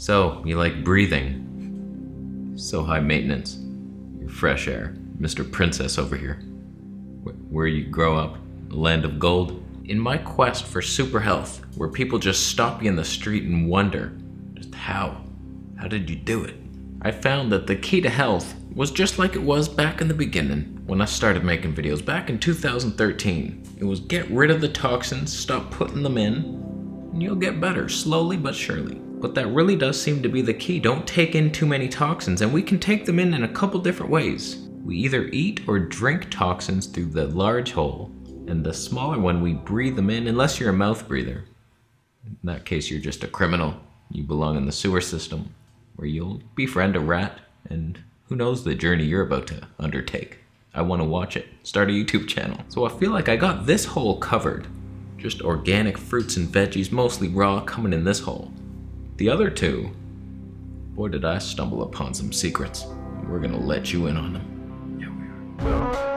So, you like breathing? So high maintenance. You're fresh air. Mr. Princess over here. Where you grow up? A land of gold? In my quest for super health, where people just stop you in the street and wonder, just how did you do it? I found that the key to health was just like it was back in the beginning when I started making videos back in 2013. It was get rid of the toxins, stop putting them in, and you'll get better, slowly but surely. But that really does seem to be the key. Don't take in too many toxins, and we can take them in a couple different ways. We either eat or drink toxins through the large hole, and the smaller one we breathe them in, unless you're a mouth breather. In that case, you're just a criminal. You belong in the sewer system, where you'll befriend a rat, and who knows the journey you're about to undertake. I want to watch it. Start a YouTube channel. So I feel like I got this hole covered. Just organic fruits and veggies, mostly raw, coming in this hole. The other two, boy did I stumble upon some secrets. We're gonna let you in on them. Yeah, we are.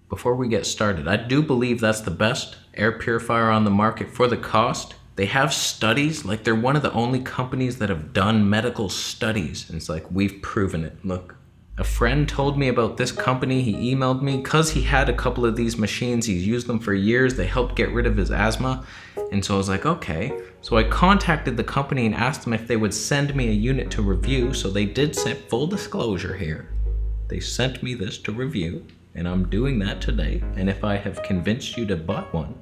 Before we get started, I do believe that's the best air purifier on the market for the cost. They have studies, like they're one of the only companies that have done medical studies. And it's like, we've proven it, look. A friend told me about this company. He emailed me because he had a couple of these machines. He's used them for years. They helped get rid of his asthma. And so I was like, okay. So I contacted the company and asked them if they would send me a unit to review. So they did send, full disclosure here. They sent me this to review, and I'm doing that today. And if I have convinced you to buy one,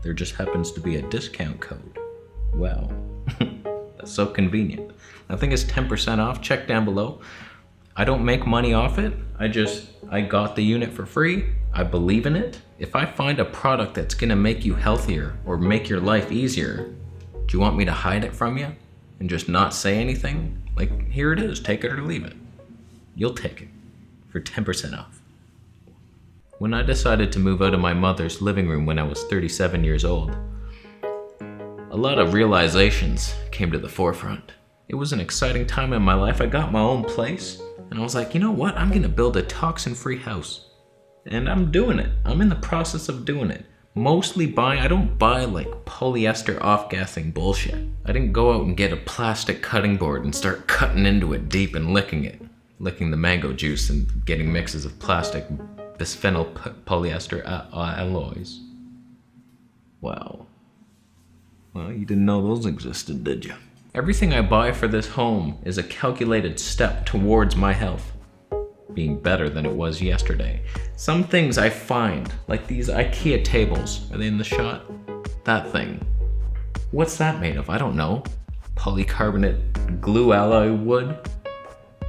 there just happens to be a discount code. Wow, that's so convenient. I think it's 10% off. Check down below. I don't make money off it. I got the unit for free. I believe in it. If I find a product that's gonna make you healthier or make your life easier, do you want me to hide it from you and just not say anything? Like, here it is, take it or leave it. You'll take it for 10% off. When I decided to move out of my mother's living room when I was 37 years old, a lot of realizations came to the forefront. It was an exciting time in my life. I got my own place. And I was like, you know what? I'm gonna build a toxin-free house. And I'm doing it. I'm in the process of doing it. Mostly I don't buy like polyester off-gassing bullshit. I didn't go out and get a plastic cutting board and start cutting into it deep and licking it. Licking the mango juice and getting mixes of plastic bisphenol polyester alloys. Wow. Well, you didn't know those existed, did you? Everything I buy for this home is a calculated step towards my health being better than it was yesterday. Some things I find, like these IKEA tables, are they in the shot? That thing. What's that made of? I don't know. Polycarbonate glue alloy wood?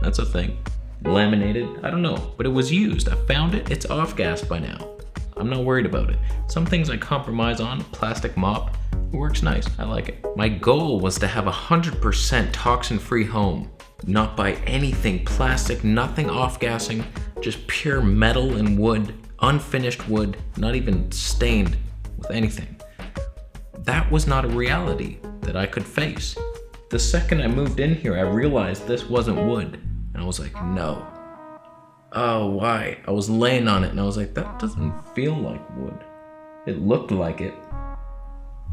That's a thing. Laminated? I don't know, but it was used. I found it, it's off-gas by now. I'm not worried about it. Some things I compromise on, plastic mop, it works nice, I like it. My goal was to have 100% toxin-free home. Not buy anything plastic, nothing off-gassing, just pure metal and wood, unfinished wood, not even stained with anything. That was not a reality that I could face. The second I moved in here, I realized this wasn't wood. And I was like, no. Oh, why? I was laying on it and I was like, that doesn't feel like wood. It looked like it.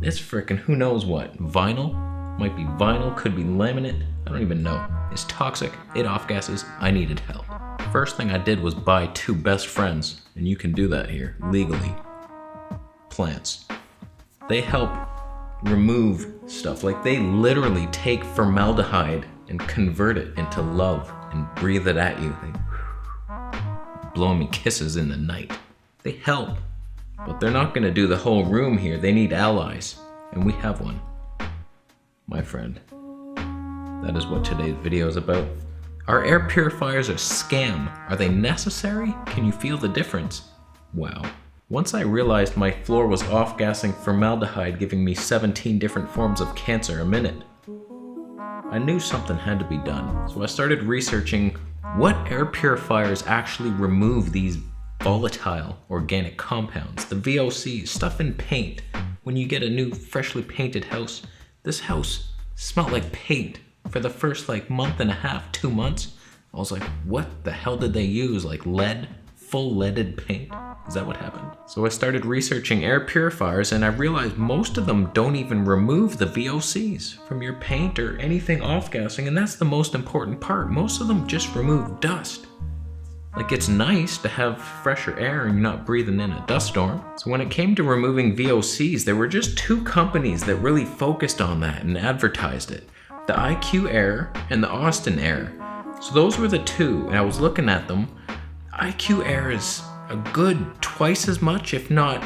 It's frickin' who knows what. Vinyl? Might be vinyl, could be laminate. I don't even know. It's toxic, it off-gasses, I needed help. First thing I did was buy 2 best friends, and you can do that here, legally. Plants. They help remove stuff. Like they literally take formaldehyde and convert it into love and breathe it at you. They blow me kisses in the night. They help, but they're not gonna do the whole room here. They need allies, and we have one. My friend. That is what today's video is about. Are air purifiers a scam? Are they necessary? Can you feel the difference? Wow. Once I realized my floor was off-gassing formaldehyde, giving me 17 different forms of cancer a minute, I knew something had to be done. So I started researching what air purifiers actually remove these volatile organic compounds, the VOCs, stuff in paint. When you get a new freshly painted house, this house smelled like paint for the first month and a half, 2 months. I was like, what the hell did they use? Like lead? Full leaded paint? Is that what happened? So I started researching air purifiers and I realized most of them don't even remove the VOCs from your paint or anything off-gassing, and that's the most important part. Most of them just remove dust. Like, it's nice to have fresher air and you're not breathing in a dust storm. So when it came to removing VOCs, there were just two companies that really focused on that and advertised it. The IQ Air and the Austin Air. So those were the two, and I was looking at them. IQ Air is a good twice as much, if not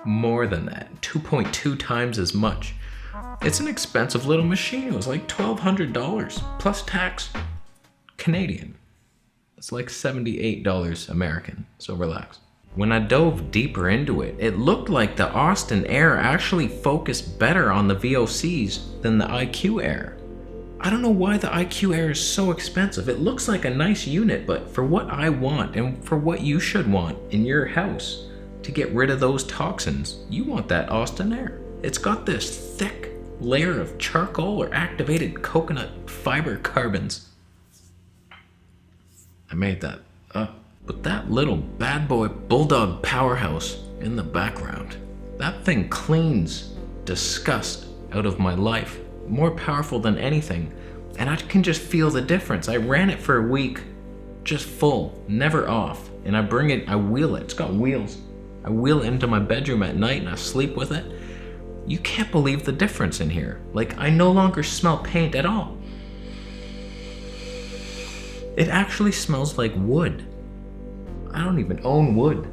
more than that, 2.2 times as much. It's an expensive little machine. It was like $1,200 plus tax Canadian. It's like $78 American, so relax. When I dove deeper into it, it looked like the Austin Air actually focused better on the VOCs than the IQ Air. I don't know why the IQ Air is so expensive. It looks like a nice unit, but for what I want and for what you should want in your house to get rid of those toxins, you want that Austin Air. It's got this thick layer of charcoal or activated coconut fiber carbons. I made that up. But that little bad boy bulldog powerhouse in the background, that thing cleans disgust out of my life. More powerful than anything, and I can just feel the difference. I ran it for a week, just full, never off, and I wheel it. It's got wheels. I wheel it into my bedroom at night and I sleep with it. You can't believe the difference in here. Like, I no longer smell paint at all. It actually smells like wood. I don't even own wood.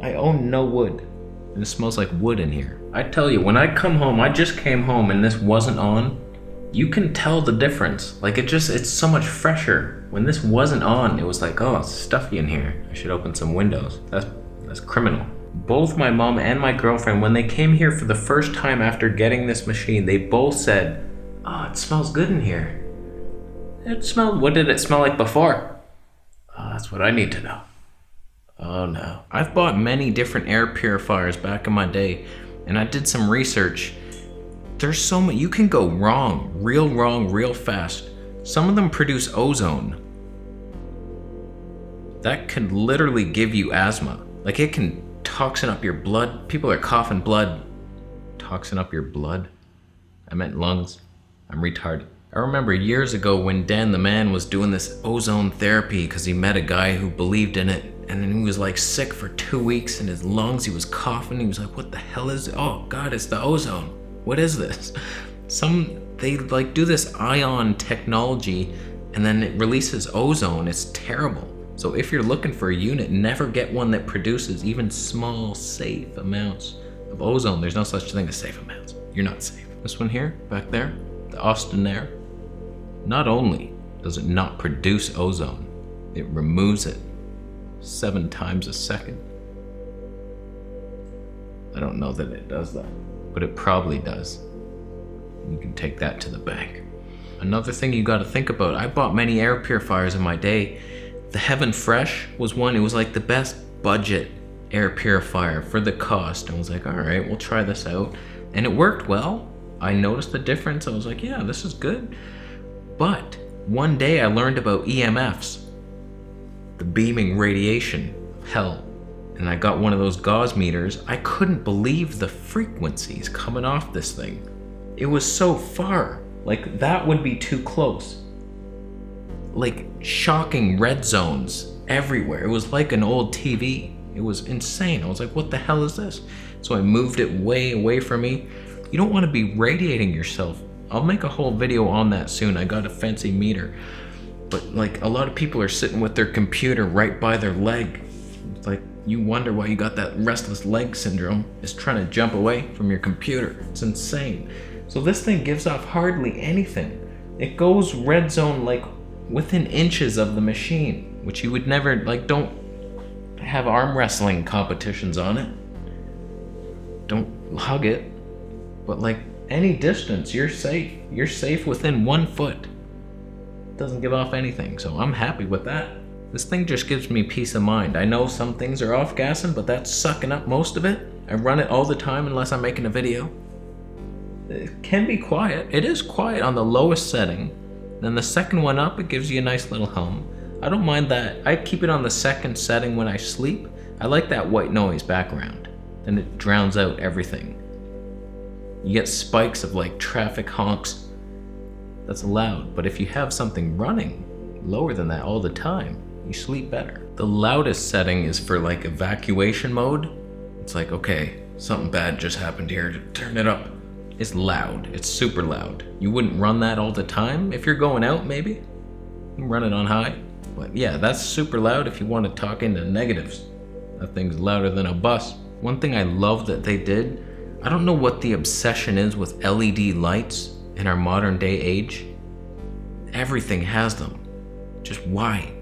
I own no wood, and it smells like wood in here. I tell you, when I come home, I just came home and this wasn't on, you can tell the difference. Like, it's so much fresher. When this wasn't on, it was like, oh, it's stuffy in here. I should open some windows. That's criminal. Both my mom and my girlfriend, when they came here for the first time after getting this machine, they both said, oh, it smells good in here. What did it smell like before? Oh, that's what I need to know. Oh no. I've bought many different air purifiers back in my day, and I did some research. There's so many, you can go wrong, real fast. Some of them produce ozone. That can literally give you asthma. Like, it can toxin up your blood. People are coughing blood. Toxin up your blood? I meant lungs. I'm retarded. I remember years ago when Dan the Man was doing this ozone therapy because he met a guy who believed in it, and then he was like sick for 2 weeks in his lungs. He was coughing. He was like, what the hell is it? Oh God, it's the ozone. What is this? They like do this ion technology and then it releases ozone. It's terrible. So if you're looking for a unit, never get one that produces even small, safe amounts of ozone. There's no such thing as safe amounts. You're not safe. This one here, back there, the Austin Air, not only does it not produce ozone, it removes it 7 times a second. I don't know that it does that, but it probably does. You can take that to the bank. Another thing you gotta think about, I bought many air purifiers in my day. The Heaven Fresh was one. It was like the best budget air purifier for the cost. I was like, all right, we'll try this out. And it worked well. I noticed the difference. I was like, yeah, this is good. But one day I learned about EMFs, the beaming radiation of hell. And I got one of those gauze meters. I couldn't believe the frequencies coming off this thing. It was so far. Like, that would be too close. Like, shocking red zones everywhere. It was like an old TV. It was insane. I was like, what the hell is this? So I moved it way away from me. You don't want to be radiating yourself. I'll make a whole video on that soon. I got a fancy meter. But like, a lot of people are sitting with their computer right by their leg. It's like, you wonder why you got that restless leg syndrome. It's trying to jump away from your computer. It's insane. So this thing gives off hardly anything. It goes red zone like within inches of the machine, which you would never, like, don't have arm wrestling competitions on it. Don't hug it. But like, any distance, you're safe. You're safe within 1 foot. It doesn't give off anything, so I'm happy with that. This thing just gives me peace of mind. I know some things are off-gassing, but that's sucking up most of it. I run it all the time unless I'm making a video. It can be quiet. It is quiet on the lowest setting. Then the second one up, it gives you a nice little hum. I don't mind that. I keep it on the second setting when I sleep. I like that white noise background. Then it drowns out everything. You get spikes of like traffic honks. That's loud, but if you have something running lower than that all the time, you sleep better. The loudest setting is for like evacuation mode. It's like, okay, something bad just happened here, turn it up. It's loud, it's super loud. You wouldn't run that all the time. If you're going out, maybe, you can run it on high. But yeah, that's super loud if you want to talk into negatives. That thing's louder than a bus. One thing I love that they did, I don't know what the obsession is with LED lights in our modern day age. Everything has them. Just why?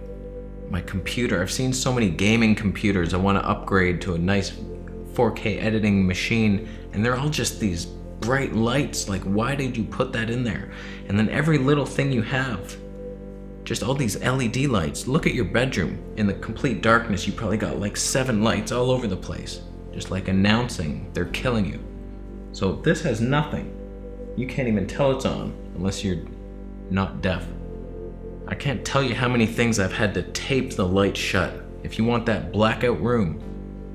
My computer, I've seen so many gaming computers I want to upgrade to a nice 4K editing machine, and they're all just these bright lights. Like, why did you put that in there? And then every little thing you have, just all these LED lights. Look at your bedroom. In the complete darkness, you probably got like 7 lights all over the place, just like announcing they're killing you. So this has nothing. You can't even tell it's on unless you're not deaf. I can't tell you how many things I've had to tape the light shut. If you want that blackout room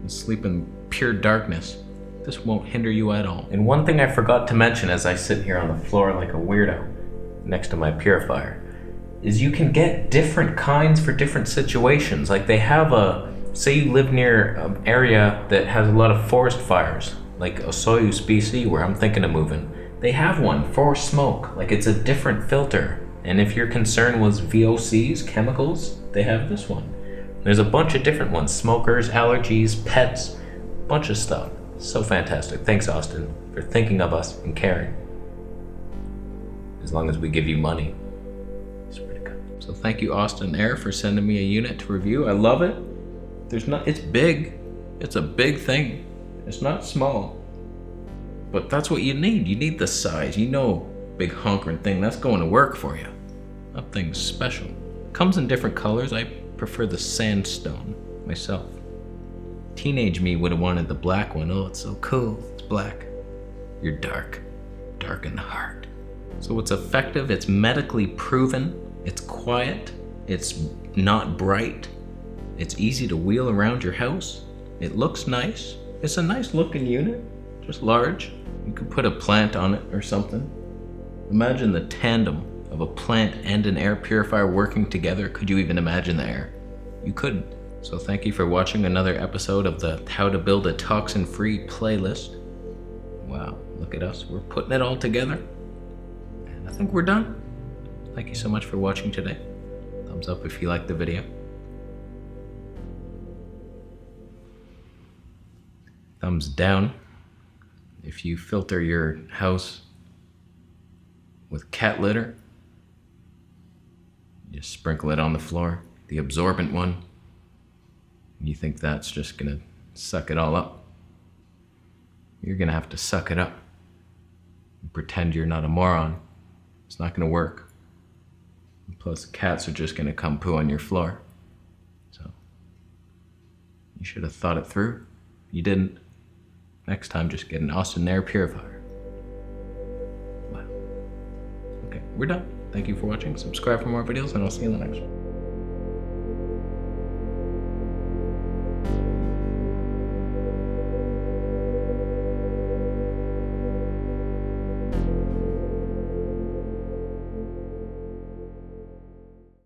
and sleep in pure darkness, this won't hinder you at all. And one thing I forgot to mention as I sit here on the floor like a weirdo next to my purifier is you can get different kinds for different situations. Like they have say you live near an area that has a lot of forest fires, like Ozone, BC, where I'm thinking of moving. They have one for smoke, like it's a different filter. And if your concern was VOCs, chemicals, they have this one. There's a bunch of different ones, smokers, allergies, pets, bunch of stuff. So fantastic. Thanks, Austin, for thinking of us and caring. As long as we give you money. It's pretty good. So thank you, Austin Air, for sending me a unit to review. I love it. It's big. It's a big thing. It's not small. But that's what you need. You need the size. You know, big honkering thing, that's going to work for you. That thing's special. Comes in different colors. I prefer the sandstone myself. Teenage me would have wanted the black one. Oh, it's so cool. It's black. You're dark. Dark in the heart. So it's effective. It's medically proven. It's quiet. It's not bright. It's easy to wheel around your house. It looks nice. It's a nice looking unit. Just large. You could put a plant on it or something. Imagine the tandem of a plant and an air purifier working together. Could you even imagine the air? You couldn't. So thank you for watching another episode of the How to Build a Toxin-Free playlist. Wow, look at us. We're putting it all together. And I think we're done. Thank you so much for watching today. Thumbs up if you liked the video. Thumbs down if you filter your house with cat litter. You just sprinkle it on the floor, the absorbent one. You think that's just gonna suck it all up? You're gonna have to suck it up and pretend you're not a moron. It's not gonna work. Plus, cats are just gonna come poo on your floor. So, you should have thought it through. You didn't. Next time, just get an Austin Air Purifier. Wow. Okay, we're done. Thank you for watching. Subscribe for more videos, and I'll see you in the next one.